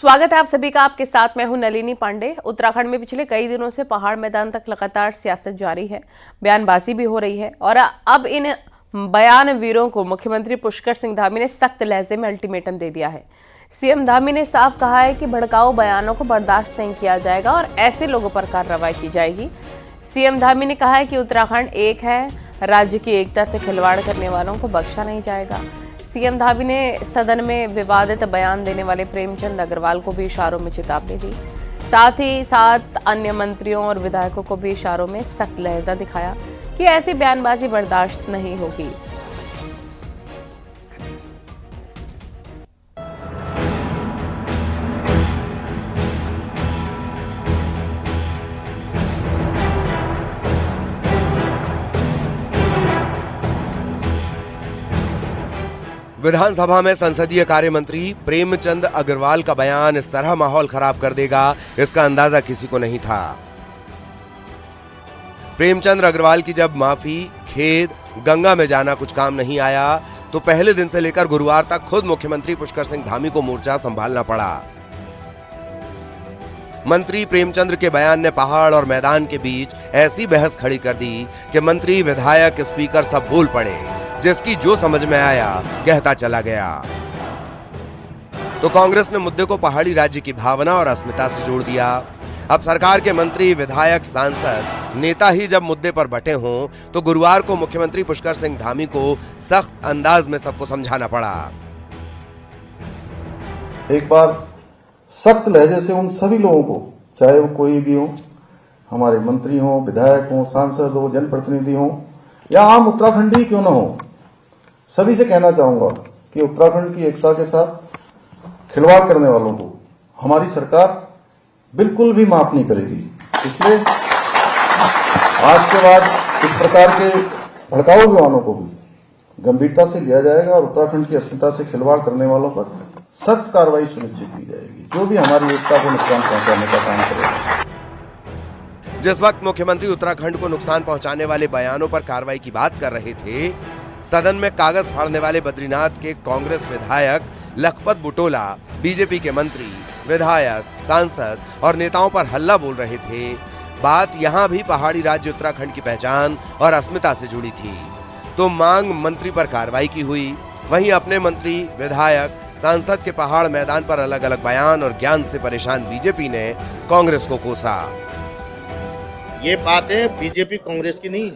स्वागत है आप सभी का। आपके साथ मैं हूं नलिनी पांडे। उत्तराखंड में पिछले कई दिनों से पहाड़ मैदान तक लगातार सियासत जारी है, बयानबाजी भी हो रही है और अब इन बयान वीरों को मुख्यमंत्री पुष्कर सिंह धामी ने सख्त लहजे में अल्टीमेटम दे दिया है। सीएम धामी ने साफ कहा है कि भड़काऊ बयानों को बर्दाश्त नहीं किया जाएगा और ऐसे लोगों पर कार्रवाई की जाएगी। सीएम धामी ने कहा है कि उत्तराखंड एक है, राज्य की एकता से खिलवाड़ करने वालों को बख्शा नहीं जाएगा। सीएम धामी ने सदन में विवादित बयान देने वाले प्रेमचंद अग्रवाल को भी इशारों में चेतावनी दी। साथ ही साथ अन्य मंत्रियों और विधायकों को भी इशारों में सख्त लहजा दिखाया कि ऐसी बयानबाजी बर्दाश्त नहीं होगी। विधानसभा में संसदीय कार्य मंत्री प्रेमचंद अग्रवाल का बयान इस तरह माहौल खराब कर देगा, इसका अंदाजा किसी को नहीं था। प्रेमचंद अग्रवाल की जब माफी, खेद, गंगा में जाना कुछ काम नहीं आया तो पहले दिन से लेकर गुरुवार तक खुद मुख्यमंत्री पुष्कर सिंह धामी को मोर्चा संभालना पड़ा। मंत्री प्रेमचंद के बयान ने पहाड़ और मैदान के बीच ऐसी बहस खड़ी कर दी कि मंत्री, विधायक, स्पीकर सब बोल पड़े, जिसकी जो समझ में आया कहता चला गया। तो कांग्रेस ने मुद्दे को पहाड़ी राज्य की भावना और अस्मिता से जोड़ दिया। अब सरकार के मंत्री, विधायक, सांसद, नेता ही जब मुद्दे पर बटे हों तो गुरुवार को मुख्यमंत्री पुष्कर सिंह धामी को सख्त अंदाज में सबको समझाना पड़ा। एक बार सख्त लहजे से उन सभी लोगों को, चाहे वो कोई भी हो, हमारे मंत्री हो, विधायक हो, सांसद हो, जनप्रतिनिधि हो या आम उत्तराखंडी क्यों ना हो, सभी से कहना चाहूंगा कि उत्तराखंड की एकता के साथ खिलवाड़ करने वालों को हमारी सरकार बिल्कुल भी माफ नहीं करेगी। इसलिए आज के बाद इस प्रकार के भड़काऊ बयानों को भी गंभीरता से लिया जाएगा और उत्तराखंड की अस्मिता से खिलवाड़ करने वालों पर सख्त कार्रवाई सुनिश्चित की जाएगी, जो भी हमारी एकता को नुकसान पहुंचाने का काम करेगा। जिस वक्त मुख्यमंत्री उत्तराखंड को नुकसान पहुंचाने वाले बयानों पर कार्रवाई की बात कर रहे थे, सदन में कागज फाड़ने वाले बद्रीनाथ के कांग्रेस विधायक लखपत बुटोला, बीजेपी के मंत्री, विधायक, सांसद और नेताओं पर हल्ला बोल रहे थे। बात यहां भी पहाड़ी राज्य उत्तराखंड की पहचान और अस्मिता से जुड़ी थी, तो मांग मंत्री पर कार्रवाई की हुई। वहीं अपने मंत्री, विधायक, सांसद के पहाड़ मैदान पर अलग अलग बयान और ज्ञान से परेशान बीजेपी ने कांग्रेस को कोसा। ये बात है बीजेपी कांग्रेस की नहीं,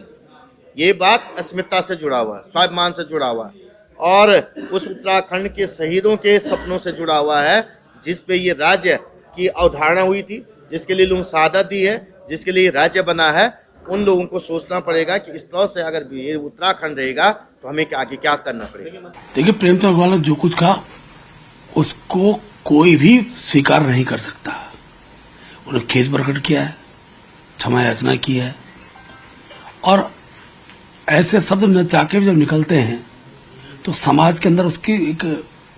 ये बात अस्मिता से जुड़ा हुआ है, स्वाभिमान से जुड़ा हुआ है और उस उत्तराखंड के शहीदों के सपनों से जुड़ा हुआ है, जिस पे ये राज्य की अवधारणा हुई थी, जिसके लिए लोग शहादत दी है, जिसके लिए राज्य बना है। उन लोगों को सोचना पड़ेगा कि इस तरह से अगर ये उत्तराखंड रहेगा तो हमें आगे क्या करना पड़ेगा। देखिए, प्रेमचंद अग्रवाल ने जो कुछ कहा उसको कोई भी स्वीकार नहीं कर सकता। उन्होंने खेद प्रकट किया है, क्षमा याचना की है और ऐसे शब्द न चाके जब निकलते हैं तो समाज के अंदर उसकी एक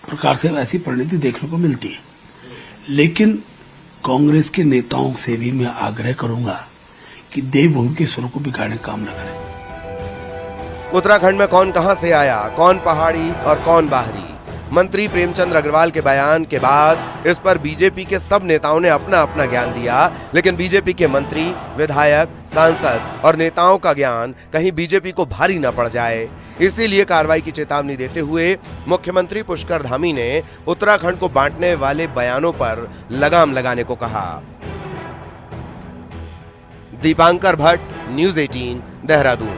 प्रकार से ऐसी परिणति देखने को मिलती है। लेकिन कांग्रेस के नेताओं से भी मैं आग्रह करूंगा कि देवभूमि के स्वरों को बिगाड़ने का काम न करें। उत्तराखंड में कौन कहां से आया, कौन पहाड़ी और कौन बाहरी। मंत्री प्रेमचंद अग्रवाल के बयान के बाद इस पर बीजेपी के सब नेताओं ने अपना अपना ज्ञान दिया, लेकिन बीजेपी के मंत्री, विधायक, सांसद और नेताओं का ज्ञान कहीं बीजेपी को भारी न पड़ जाए, इसीलिए कार्रवाई की चेतावनी देते हुए मुख्यमंत्री पुष्कर धामी ने उत्तराखंड को बांटने वाले बयानों पर लगाम लगाने को कहा। दीपांकर भट्ट, न्यूज़ 18, देहरादून।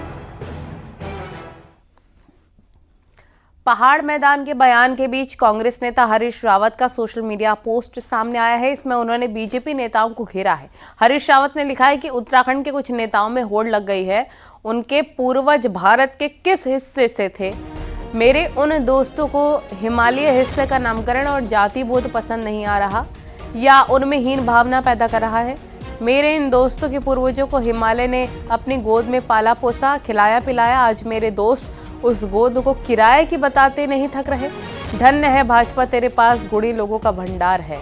पहाड़ मैदान के बयान के बीच कांग्रेस नेता हरीश रावत का सोशल मीडिया पोस्ट सामने आया है। इसमें उन्होंने बीजेपी नेताओं को घेरा है। हरीश रावत ने लिखा है कि उत्तराखंड के कुछ नेताओं में होड़ लग गई है, उनके पूर्वज भारत के किस हिस्से से थे। मेरे उन दोस्तों को हिमालय हिस्से का नामकरण और जाति बोध पसंद नहीं आ रहा या उनमें हीन भावना पैदा कर रहा है। मेरे इन दोस्तों के पूर्वजों को हिमालय ने अपनी गोद में पाला पोसा, खिलाया पिलाया। आज मेरे दोस्त उस गोद को किराए की बताते नहीं थक रहे। धन्य है भाजपा, तेरे पास गुणी लोगों का भंडार है।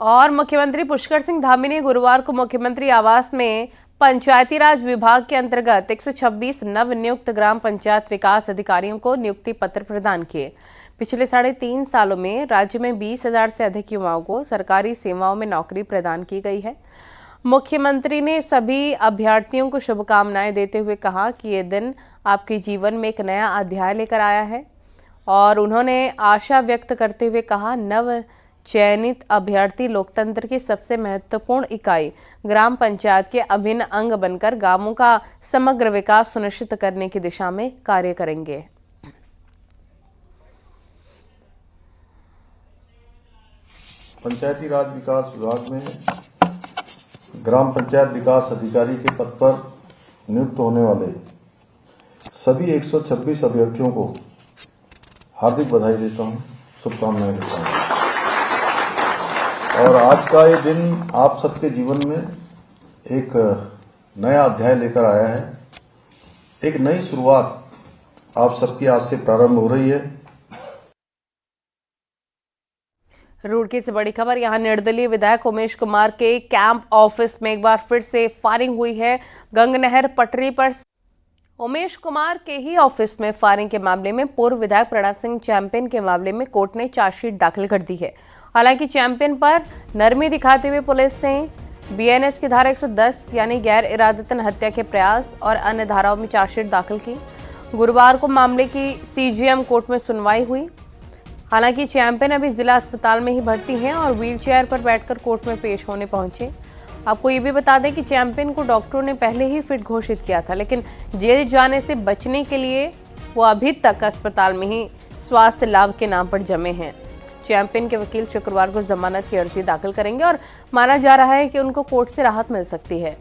और मुख्यमंत्री पुष्कर सिंह धामी ने गुरुवार को मुख्यमंत्री आवास में पंचायती राज विभाग के अंतर्गत 126 नवनियुक्त ग्राम पंचायत विकास अधिकारियों को नियुक्ति पत्र प्रदान किए। पिछले 3.5 सालों में राज्य में 20,000 से अधिक युवाओं को सरकारी सेवाओं में नौकरी प्रदान की गई है। मुख्यमंत्री ने सभी अभ्यर्थियों को शुभकामनाएं देते हुए कहा कि ये दिन आपके जीवन में एक नया अध्याय लेकर आया है और उन्होंने आशा व्यक्त करते हुए कहा, नव चयनित अभ्यर्थी लोकतंत्र की सबसे महत्वपूर्ण इकाई ग्राम पंचायत के अभिन्न अंग बनकर गांवों का समग्र विकास सुनिश्चित करने की दिशा में कार्य करेंगे। पंचायती राज विकास विभाग में ग्राम पंचायत विकास अधिकारी के पद पर नियुक्त होने वाले सभी 126 अभ्यर्थियों को हार्दिक बधाई देता हूं, शुभकामनाएं देता हूं। और आज का ये दिन आप सबके जीवन में एक नया अध्याय लेकर आया है। एक नई शुरुआत आप सबकी आज से प्रारंभ हो रही है। रुड़की से बड़ी खबर, यहां निर्दलीय विधायक उमेश कुमार के कैंप ऑफिस में एक बार फिर से फायरिंग हुई है। गंगनहर पटरी पर उमेश कुमार के ही ऑफिस में फायरिंग के मामले में पूर्व विधायक प्रणव सिंह चैंपियन के मामले में कोर्ट ने चार्जशीट दाखिल कर दी है। हालांकि चैंपियन पर नरमी दिखाते हुए पुलिस ने बीएनएस की धारा 110 यानी गैर इरादतन हत्या के प्रयास और अन्य धाराओं में चार्जशीट दाखिल की। गुरुवार को मामले की सीजीएम कोर्ट में सुनवाई हुई। हालांकि चैंपियन अभी जिला अस्पताल में ही भर्ती हैं और व्हीलचेयर पर बैठकर कोर्ट में पेश होने पहुंचे। आपको ये भी बता दें कि चैंपियन को डॉक्टरों ने पहले ही फिट घोषित किया था, लेकिन जेल जाने से बचने के लिए वो अभी तक अस्पताल में ही स्वास्थ्य लाभ के नाम पर जमे हैं। चैंपियन के वकील शुक्रवार को जमानत की अर्जी दाखिल करेंगे और माना जा रहा है कि उनको कोर्ट से राहत मिल सकती है।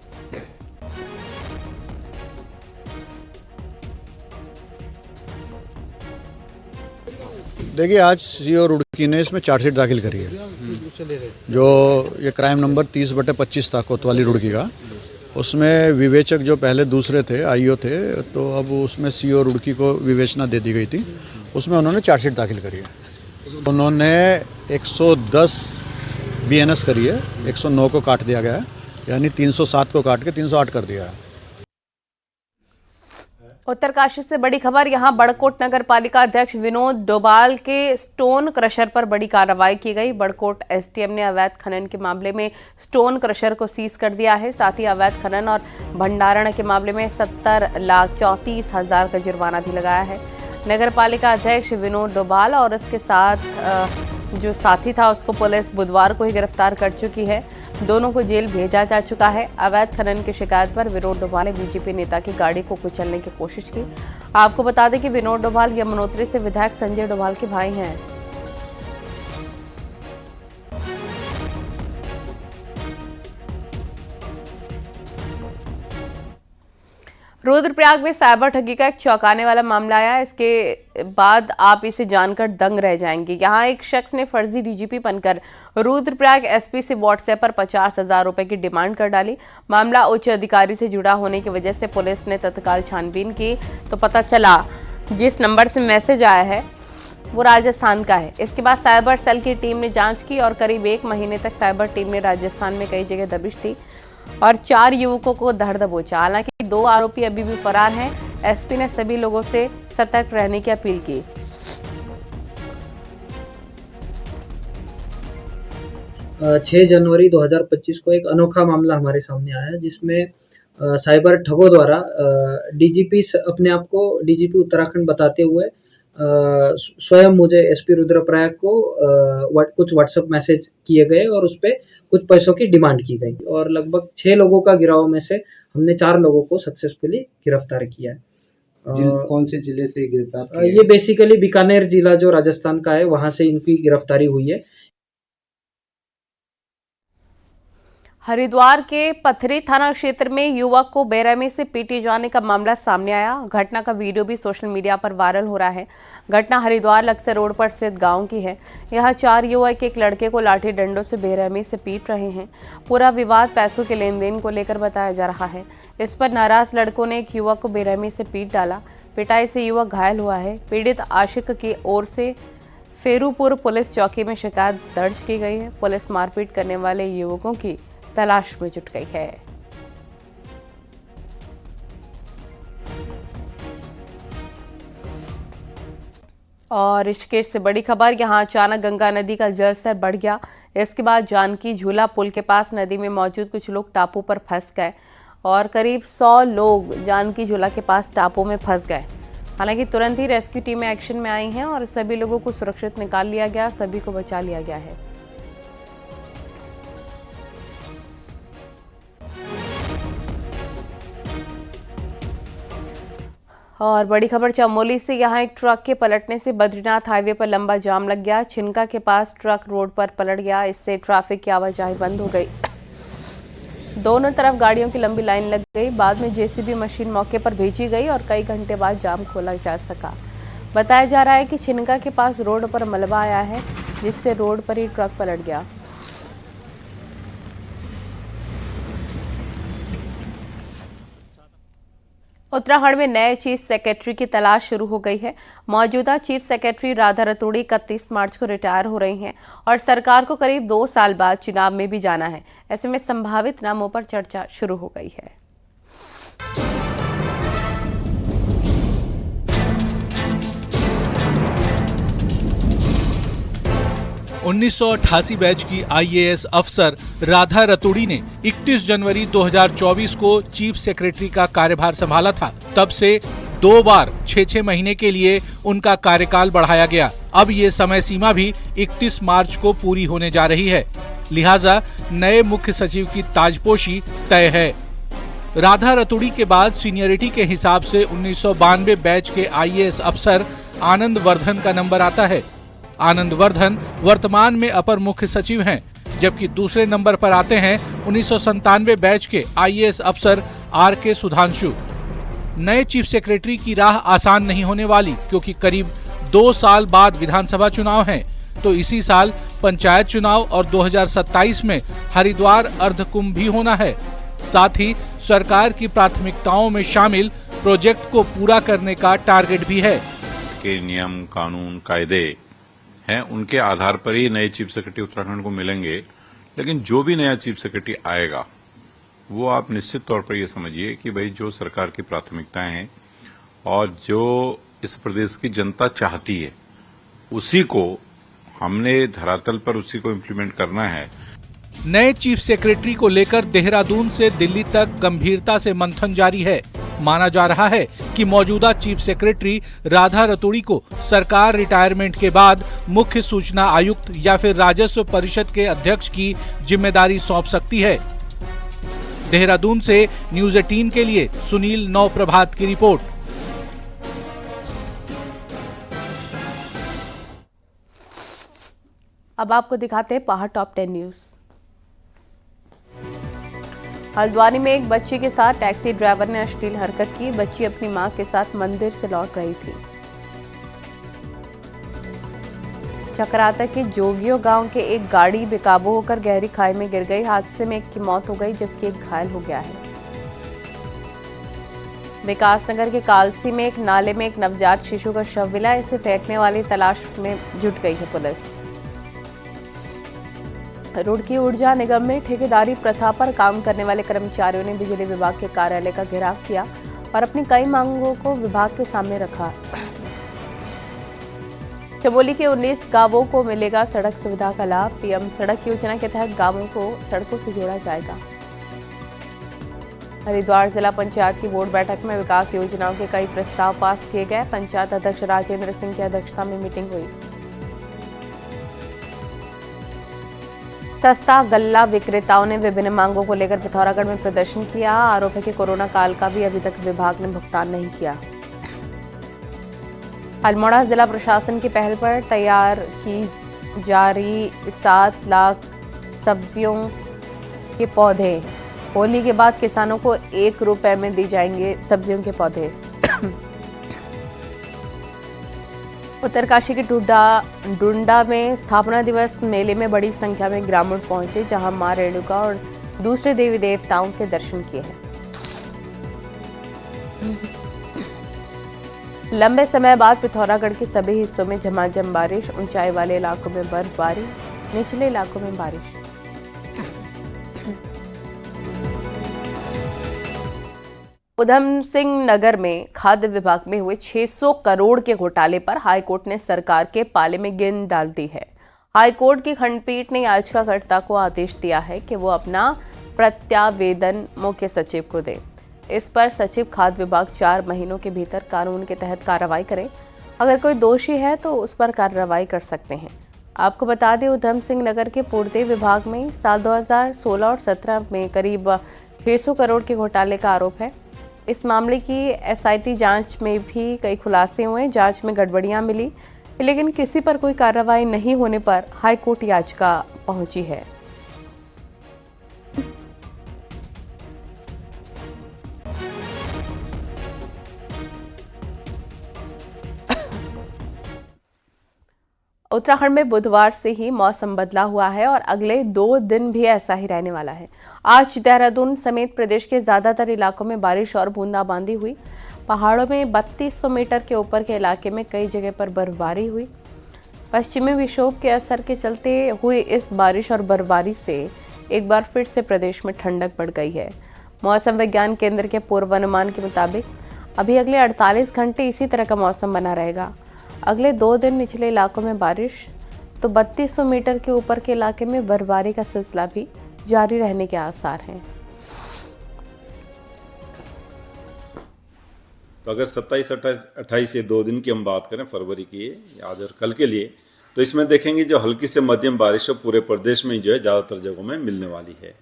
देखिए, आज सीओ रुड़की ने इसमें चार्जशीट दाखिल करी है। जो ये क्राइम नंबर 30/25 था कोतवाली रुड़की का, उसमें विवेचक जो पहले दूसरे थे आईओ थे, तो अब उसमें सीओ रुड़की को विवेचना दे दी गई थी। उसमें उन्होंने चार्जशीट दाखिल करी है। उन्होंने 110 बीएनएस करी है, 109 को काट दिया गया है, यानी 307 को काट के 308 कर दिया है। उत्तरकाशी से बड़ी खबर, यहां बड़कोट नगर पालिका अध्यक्ष विनोद डोभाल के स्टोन क्रशर पर बड़ी कार्रवाई की गई। बड़कोट एसडीएम ने अवैध खनन के मामले में स्टोन क्रशर को सीज कर दिया है। साथ ही अवैध खनन और भंडारण के मामले में 70,34,000 का जुर्माना भी लगाया है। नगर पालिका अध्यक्ष विनोद डोभाल और उसके साथ जो साथी था उसको पुलिस बुधवार को ही गिरफ्तार कर चुकी है। दोनों को जेल भेजा जा चुका है। अवैध खनन की शिकायत पर विनोद डोभाल ने बीजेपी नेता की गाड़ी को कुचलने की कोशिश की। आपको बता दें कि विनोद डोभाल यमुनोत्री से विधायक संजय डोभाल के भाई हैं। रुद्रप्रयाग में साइबर ठगी का एक चौंकाने वाला मामला आया। इसके बाद आप इसे जानकर दंग रह जाएंगे। यहाँ एक शख्स ने फर्जी डीजीपी बनकर रुद्रप्रयाग एसपी से व्हाट्सएप पर 50,000 रुपए की डिमांड कर डाली। मामला उच्च अधिकारी से जुड़ा होने की वजह से पुलिस ने तत्काल छानबीन की तो पता चला जिस नंबर से मैसेज आया है वो राजस्थान का है। इसके बाद साइबर सेल की टीम ने जाँच की और करीब 1 महीने तक साइबर टीम ने राजस्थान में कई जगह दबिश दी और 4 युवकों को धर दबोचा। हालांकि 2 आरोपी अभी भी फरार हैं। एसपी ने सभी लोगों से सतर्क रहने की अपील की। 6 जनवरी 2025 को एक अनोखा मामला हमारे सामने आया जिसमें साइबर ठगों द्वारा डीजीपी अपने आप को डीजीपी उत्तराखंड बताते हुए स्वयं मुझे एसपी रुद्रप्रयाग को कुछ व्हाट्सएप मैसेज किए गए और उस पर कुछ पैसों की डिमांड की गई और लगभग 6 लोगों का गिराव में से हमने 4 लोगों को सक्सेसफुली गिरफ्तार किया है। कौन से जिले से गिरफ्तार किया? ये बेसिकली बीकानेर जिला जो राजस्थान का है वहां से इनकी गिरफ्तारी हुई है। हरिद्वार के पथरी थाना क्षेत्र में युवक को बेरहमी से पीटे जाने का मामला सामने आया। घटना का वीडियो भी सोशल मीडिया पर वायरल हो रहा है। घटना हरिद्वार लक्सर रोड पर स्थित गांव की है। यहां 4 युवक एक लड़के को लाठी डंडों से बेरहमी से पीट रहे हैं। पूरा विवाद पैसों के लेन देन को लेकर बताया जा रहा है। इस पर नाराज लड़कों ने एक युवक को बेरहमी से पीट डाला। पिटाई से युवक घायल हुआ है। पीड़ित आशिक की ओर से फेरूपुर पुलिस चौकी में शिकायत दर्ज की गई है। पुलिस मारपीट करने वाले युवकों की तलाश में जुट गई है। और ऋषिकेश से बड़ी खबर, यहां अचानक गंगा नदी का जलस्तर बढ़ गया। इसके बाद जानकी झूला पुल के पास नदी में मौजूद कुछ लोग टापू पर फंस गए और करीब 100 लोग जानकी झूला के पास टापू में फंस गए। हालांकि तुरंत ही रेस्क्यू टीमें एक्शन में आई हैं और सभी लोगों को सुरक्षित निकाल लिया गया, सभी को बचा लिया गया है। और बड़ी खबर चमोली से, यहां एक ट्रक के पलटने से बद्रीनाथ हाईवे पर लंबा जाम लग गया। छिनका के पास ट्रक रोड पर पलट गया, इससे ट्रैफिक की आवाजाही बंद हो गई। दोनों तरफ गाड़ियों की लंबी लाइन लग गई। बाद में जेसीबी मशीन मौके पर भेजी गई और कई घंटे बाद जाम खोला जा सका। बताया जा रहा है कि छिनका के पास रोड पर मलबा आया है, जिससे रोड पर ही ट्रक पलट गया। उत्तराखंड में नए चीफ सेक्रेटरी की तलाश शुरू हो गई है। मौजूदा चीफ सेक्रेटरी राधा रतूड़ी 31 मार्च को रिटायर हो रही हैं और सरकार को करीब 2 साल बाद चुनाव में भी जाना है। ऐसे में संभावित नामों पर चर्चा शुरू हो गई है। 1988 बैच की आईएएस अफसर राधा रतूड़ी ने 31 जनवरी 2024 को चीफ सेक्रेटरी का कार्यभार संभाला था। तब से 2 बार 6-6 महीने के लिए उनका कार्यकाल बढ़ाया गया। अब ये समय सीमा भी 31 मार्च को पूरी होने जा रही है, लिहाजा नए मुख्य सचिव की ताजपोशी तय है। राधा रतूड़ी के बाद सीनियरिटी के हिसाब से 1992 बैच के आईएएस अफसर आनंद वर्धन का नंबर आता है। आनंद वर्धन वर्तमान में अपर मुख्य सचिव हैं, जबकि दूसरे नंबर पर आते हैं 1997 बैच के आईएएस अफसर आर.के. सुधांशु। नए चीफ सेक्रेटरी की राह आसान नहीं होने वाली, क्योंकि करीब 2 साल बाद विधानसभा चुनाव हैं, तो इसी साल पंचायत चुनाव और 2027 में हरिद्वार अर्धकुंभ भी होना है। साथ ही सरकार की प्राथमिकताओं में शामिल प्रोजेक्ट को पूरा करने का टारगेट भी है। के नियम, कानून, कायदे हैं, उनके आधार पर ही नए चीफ सेक्रेटरी उत्तराखंड को मिलेंगे। लेकिन जो भी नया चीफ सेक्रेटरी आएगा, वो आप निश्चित तौर पर ये समझिए कि भाई जो सरकार की प्राथमिकताएं हैं और जो इस प्रदेश की जनता चाहती है, उसी को हमने धरातल पर उसी को इम्प्लीमेंट करना है। नए चीफ सेक्रेटरी को लेकर देहरादून से दिल्ली तक गंभीरता से मंथन जारी है। माना जा रहा है कि मौजूदा चीफ सेक्रेटरी राधा रतूड़ी को सरकार रिटायरमेंट के बाद मुख्य सूचना आयुक्त या फिर राजस्व परिषद के अध्यक्ष की जिम्मेदारी सौंप सकती है। देहरादून से न्यूज़ 18 के लिए सुनील नवप्रभात की रिपोर्ट। अब आपको दिखाते हैं पहाड़ टॉप 10 न्यूज। हल्द्वानी में एक बच्ची के साथ टैक्सी ड्राइवर ने अश्लील हरकत की। बच्ची अपनी मां के साथ मंदिर से लौट रही थी। चक्राता के जोगियो गांव के एक गाड़ी बेकाबू होकर गहरी खाई में गिर गई। हादसे में एक की मौत हो गई, जबकि एक घायल हो गया है। विकासनगर के कालसी में एक नाले में एक नवजात शिशु का शव मिला। इसे फेंकने वाली तलाश में जुट गई है पुलिस। रुड़की ऊर्जा निगम में ठेकेदारी प्रथा पर काम करने वाले कर्मचारियों ने बिजली विभाग के कार्यालय का घेराव किया और अपनी कई मांगों को विभाग के सामने रखा। चमोली के 19 गांवों को मिलेगा सड़क सुविधा का लाभ। पीएम सड़क योजना के तहत गांवों को सड़कों से जोड़ा जाएगा। हरिद्वार जिला पंचायत की बोर्ड बैठक में विकास योजनाओं के कई प्रस्ताव पास किए गए। पंचायत अध्यक्ष राजेंद्र सिंह की अध्यक्षता में मीटिंग हुई। सस्ता गल्ला विक्रेताओं ने विभिन्न मांगों को लेकर पिथौरागढ़ में प्रदर्शन किया। आरोप है कि कोरोना काल का भी अभी तक विभाग ने भुगतान नहीं किया। अल्मोड़ा जिला प्रशासन की पहल पर तैयार की जा रही 7 लाख सब्जियों के पौधे। होली के बाद किसानों को 1 रुपए में दी जाएंगे सब्जियों के पौधे। उत्तरकाशी के डुंडा में स्थापना दिवस मेले में बड़ी संख्या में ग्रामीण पहुंचे, जहां मां रेणुका और दूसरे देवी देवताओं के दर्शन किए हैं। लंबे समय बाद पिथौरागढ़ के सभी हिस्सों में झमाझम बारिश। ऊंचाई वाले इलाकों में बर्फबारी, निचले इलाकों में बारिश। उधम सिंह नगर में खाद्य विभाग में हुए 600 करोड़ के घोटाले पर हाईकोर्ट ने सरकार के पाले में गेंद डाल दी है। हाईकोर्ट की खंडपीठ ने याचिकाकर्ता को आदेश दिया है कि वो अपना प्रत्यावेदन मुख्य सचिव को दे। इस पर सचिव खाद्य विभाग 4 महीनों के भीतर कानून के तहत कार्रवाई करे। अगर कोई दोषी है तो उस पर कार्रवाई कर सकते हैं। आपको बता दें, उधम सिंह नगर के पूर्ति विभाग में साल 2016 और 17 में करीब 600 करोड़ के घोटाले का आरोप है। इस मामले की एसआईटी जांच में भी कई खुलासे हुए। जांच में गड़बड़ियां मिली, लेकिन किसी पर कोई कार्रवाई नहीं होने पर हाईकोर्ट याचिका पहुंची है। उत्तराखंड में बुधवार से ही मौसम बदला हुआ है और अगले 2 दिन भी ऐसा ही रहने वाला है। आज देहरादून समेत प्रदेश के ज्यादातर इलाकों में बारिश और बूंदाबांदी हुई। पहाड़ों में 3200 मीटर के ऊपर के इलाके में कई जगह पर बर्फबारी हुई। पश्चिमी विक्षोभ के असर के चलते हुई इस बारिश और बर्फबारी से एक बार फिर से प्रदेश में ठंडक बढ़ गई है। मौसम विज्ञान केंद्र के पूर्वानुमान के मुताबिक अभी अगले 48 घंटे इसी तरह का मौसम बना रहेगा। अगले 2 दिन निचले इलाकों में बारिश तो 3200 मीटर के ऊपर के इलाके में बर्फबारी का सिलसिला भी जारी रहने के आसार हैं। तो अगर 27-28 ये 2 दिन की हम बात करें फरवरी की, आज और कल के लिए, तो इसमें देखेंगे जो हल्की से मध्यम बारिश पूरे प्रदेश में जो है ज़्यादातर जगहों में मिलने वाली है।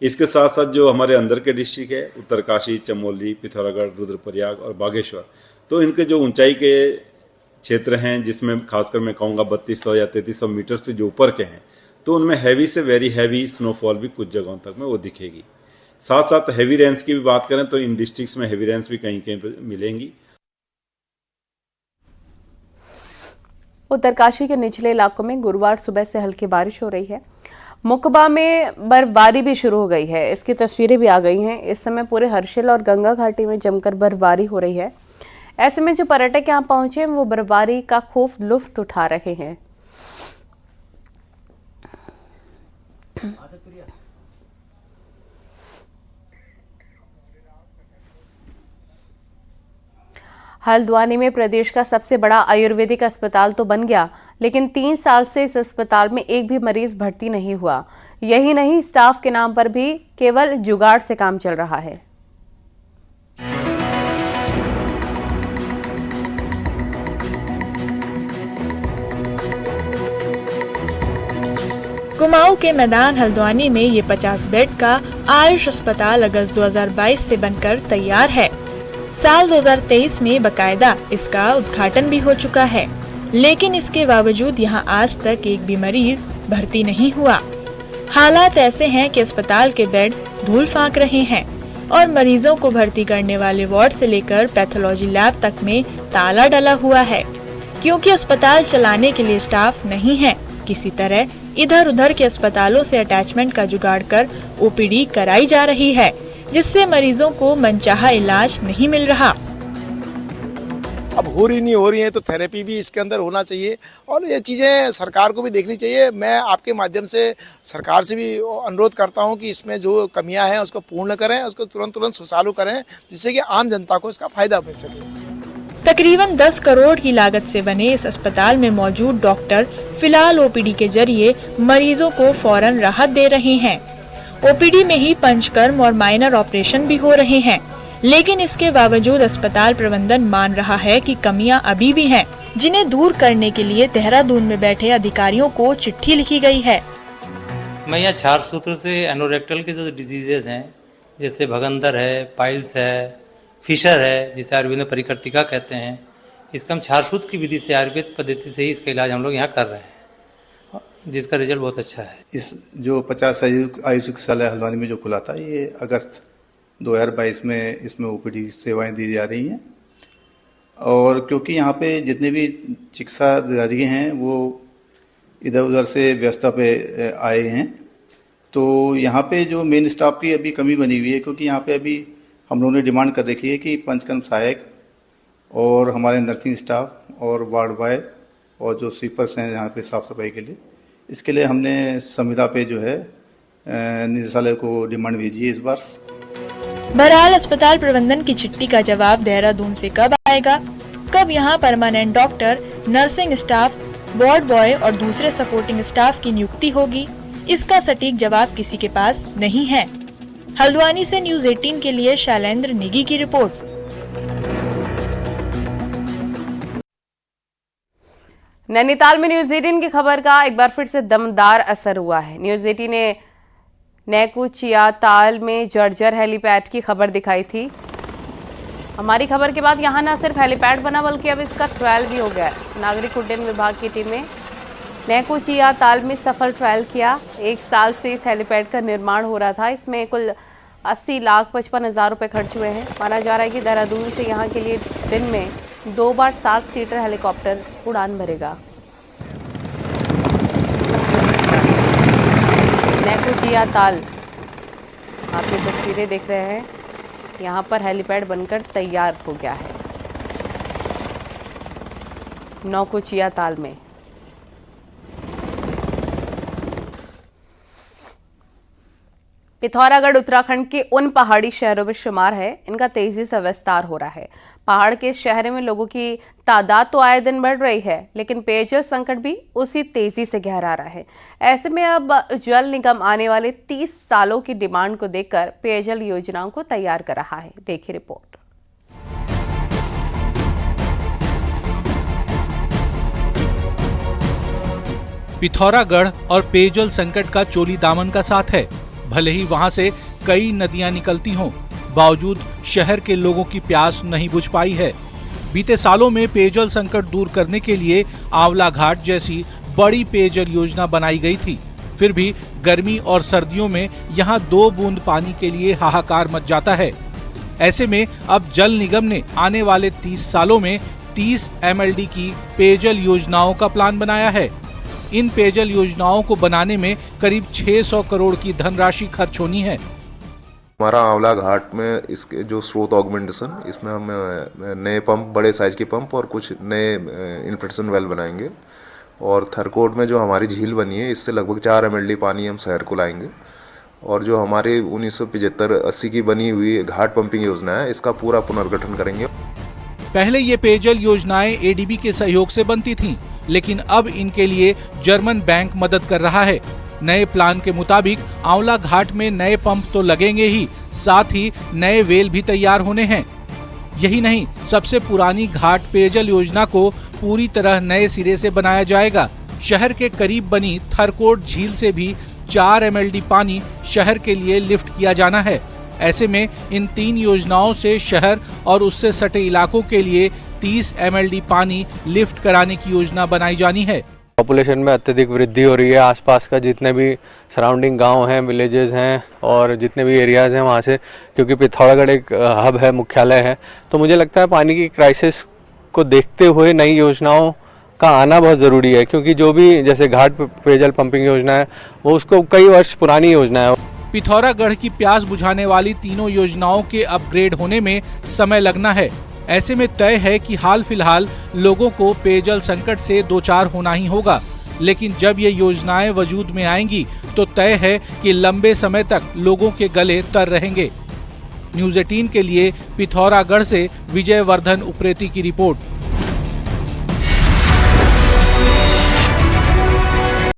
इसके साथ साथ जो हमारे अंदर के डिस्ट्रिक्ट है, उत्तरकाशी, चमोली, पिथौरागढ़, रुद्रप्रयाग और बागेश्वर, तो इनके जो ऊंचाई के क्षेत्र हैं, जिसमें खासकर मैं कहूँगा 3200 या 3300 मीटर से जो ऊपर के हैं, तो उनमें हैवी से वेरी हैवी स्नोफॉल भी कुछ जगहों तक में वो दिखेगी। साथ साथ हैवी रेंस की भी बात करें तो इन डिस्ट्रिक्ट्स में हैवी रेंस भी कहीं कहीं पर मिलेंगी। उत्तरकाशी के निचले इलाकों में गुरुवार सुबह से हल्की बारिश हो रही है। मुकबा में बर्फबारी भी शुरू हो गई है। इसकी तस्वीरें भी आ गई हैं। इस समय पूरे हर्षिल और गंगा घाटी में जमकर बर्फबारी हो रही है। ऐसे में जो पर्यटक यहाँ पहुंचे वो बर्फबारी का खूब लुत्फ उठा रहे हैं। हल्द्वानी में प्रदेश का सबसे बड़ा आयुर्वेदिक अस्पताल तो बन गया, लेकिन 3 साल से इस अस्पताल में एक भी मरीज भर्ती नहीं हुआ। यही नहीं, स्टाफ के नाम पर भी केवल जुगाड़ से काम चल रहा है। कुमाऊं के मैदान हल्द्वानी में ये 50 बेड का आयुष अस्पताल अगस्त 2022 से बनकर तैयार है। साल 2023 में बकायदा इसका उद्घाटन भी हो चुका है, लेकिन इसके बावजूद यहाँ आज तक एक भी मरीज भर्ती नहीं हुआ। हालात ऐसे हैं कि अस्पताल के बेड धूल फांक रहे हैं और मरीजों को भर्ती करने वाले वार्ड से लेकर पैथोलॉजी लैब तक में ताला डला हुआ है, क्योंकि अस्पताल चलाने के लिए स्टाफ नहीं है। किसी तरह इधर उधर के अस्पतालों से अटैचमेंट का जुगाड़ कर ओपीडी कराई जा रही है, जिससे मरीजों को मनचाहा इलाज नहीं मिल रहा। अब हो रही है तो थेरेपी भी इसके अंदर होना चाहिए और ये चीज़ें सरकार को भी देखनी चाहिए। मैं आपके माध्यम से सरकार से भी अनुरोध करता हूं कि इसमें जो कमियां हैं उसको पूर्ण करें, उसको तुरंत सुचारू करें, जिससे कि आम जनता को इसका फायदा मिल सके। तकरीबन 10 करोड़ की लागत से बने इस अस्पताल में मौजूद डॉक्टर फिलहाल ओपीडी के जरिए मरीजों को फौरन राहत दे रहे हैं। ओपीडी में ही पंचकर्म और माइनर ऑपरेशन भी हो रहे हैं, लेकिन इसके बावजूद अस्पताल प्रबंधन मान रहा है कि कमियां अभी भी हैं, जिन्हें दूर करने के लिए देहरादून में बैठे अधिकारियों को चिट्ठी लिखी गई है। मैं यहाँ 4 सूत्र से एनोरेक्टल के जो डिजीजेज हैं, जैसे भगंदर है, पाइल्स है, फिशर है, जिसे आयुर्वेद में परिकर्तिका कहते हैं, इसका हम 4 सूत्र की विधि से आयुर्वेद पद्धति से ही इसका इलाज हम लोग यहाँ कर रहे हैं, जिसका रिजल्ट बहुत अच्छा है। इस जो 50 आयु चिकित्सालय हल्द्वानी में जो खुला था, ये अगस्त 2022 में इसमें ओपीडी सेवाएं दी जा रही हैं। और क्योंकि यहाँ पे जितने भी चिकित्सा अधिकारी हैं वो इधर उधर से व्यवस्था पे आए हैं, तो यहाँ पे जो मेन स्टाफ की अभी कमी बनी हुई है, क्योंकि यहाँ पे अभी हम लोगों ने डिमांड कर रखी है कि पंचकर्म सहायक और हमारे नर्सिंग स्टाफ और वार्ड बॉय और जो स्वीपर्स हैं यहाँ पे साफ़ सफाई के लिए, इसके लिए हमने संविदा पे जो है निदेशालय को डिमांड भेजी है इस बार। बहरहाल अस्पताल प्रबंधन की चिट्ठी का जवाब देहरादून से कब आएगा, कब यहां permanent doctor, nursing staff, ward boy और दूसरे सपोर्टिंग स्टाफ की नियुक्ति होगी, इसका सटीक जवाब किसी के पास नहीं है। हल्द्वानी से न्यूज़ 18 के लिए शैलेंद्र नेगी की रिपोर्ट। नैनीताल में न्यूज़ 18 की खबर का एक बार फिर से दमदार असर हुआ है। न्यूज़ 18 ने नैकुचिया ताल में जर्जर हेलीपैड की खबर दिखाई थी। हमारी खबर के बाद यहां न सिर्फ हेलीपैड बना बल्कि अब इसका ट्रायल भी हो गया है। नागरिक उड्डयन विभाग की टीम ने नैकुचिया ताल में सफल ट्रायल किया। 1 साल से इस हेलीपैड का निर्माण हो रहा था। इसमें कुल 80,55,000 रुपये खर्च हुए हैं। माना जा रहा है कि देहरादून से यहाँ के लिए दिन में 2 बार 7 सीटर हेलीकॉप्टर उड़ान भरेगा। नैकुचिया ताल, आप ये तस्वीरें देख रहे हैं, यहाँ पर हेलीपैड बनकर तैयार हो गया है नैकुचिया ताल में। पिथौरागढ़ उत्तराखंड के उन पहाड़ी शहरों में शुमार है, इनका तेजी से विस्तार हो रहा है। पहाड़ के शहरों में लोगों की तादाद तो आए दिन बढ़ रही है, लेकिन पेयजल संकट भी उसी तेजी से गहरा रहा है। ऐसे में अब जल निगम आने वाले 30 सालों की डिमांड को देखकर पेयजल योजनाओं को तैयार कर रहा है। देखिए रिपोर्ट। पिथौरागढ़ और पेयजल संकट का चोली दामन का साथ है। भले ही वहां से कई नदियां निकलती हों, बावजूद शहर के लोगों की प्यास नहीं बुझ पाई है। बीते सालों में पेयजल संकट दूर करने के लिए आंवला घाट जैसी बड़ी पेयजल योजना बनाई गई थी। फिर भी गर्मी और सर्दियों में यहां 2 बूंद पानी के लिए हाहाकार मच जाता है। ऐसे में अब जल निगम ने आने वाले 30 सालों में 30 MLD की पेयजल योजनाओं का प्लान बनाया है। इन पेयजल योजनाओं को बनाने में करीब 600 करोड़ की धनराशि खर्च होनी है। हमारा आंवला घाट में इसके जो स्रोत ऑगमेंटेशन, इसमें हम नए पंप, बड़े साइज के पंप और कुछ नए इन्फिल्ट्रेशन वेल बनाएंगे। और थरकोट में जो हमारी झील बनी है, इससे लगभग 4 MLD पानी हम शहर को लाएंगे। और जो हमारे 1975-80 की बनी हुई घाट पंपिंग योजना है, इसका पूरा पुनर्गठन करेंगे। पहले ये पेयजल योजनाएं ADB के सहयोग से बनती थीं, लेकिन अब इनके लिए जर्मन बैंक मदद कर रहा है। नए प्लान के मुताबिक आंवला घाट में नए पंप तो लगेंगे ही, साथ ही नए वेल भी तैयार होने हैं। यही नहीं, सबसे पुरानी घाट पेयजल योजना को पूरी तरह नए सिरे से बनाया जाएगा। शहर के करीब बनी थरकोट झील से भी 4 MLD पानी शहर के लिए लिफ्ट किया जाना है। ऐसे में इन 3 योजनाओं से शहर और उससे सटे इलाकों के लिए 30 MLD पानी लिफ्ट कराने की योजना बनाई जानी है। पॉपुलेशन में अत्यधिक वृद्धि हो रही है। आसपास का जितने भी सराउंडिंग गांव हैं, विलेजेस हैं और जितने भी एरियाज हैं वहाँ से, क्योंकि पिथौरागढ़ एक हब है, मुख्यालय है, तो मुझे लगता है पानी की क्राइसिस को देखते हुए नई योजनाओं का आना बहुत ज़रूरी है। क्योंकि जो भी जैसे घाट पेयजल पंपिंग योजना है, वो उसको कई वर्ष पुरानी योजना है। पिथौरागढ़ की प्यास बुझाने वाली तीनों योजनाओं के अपग्रेड होने में समय लगना है। ऐसे में तय है कि हाल फिलहाल लोगों को पेयजल संकट से दो चार होना ही होगा, लेकिन जब ये योजनाएं वजूद में आएंगी तो तय है कि लंबे समय तक लोगों के गले तर रहेंगे। न्यूज़ 18 के लिए पिथौरागढ़ से विजय वर्धन उप्रेती की रिपोर्ट।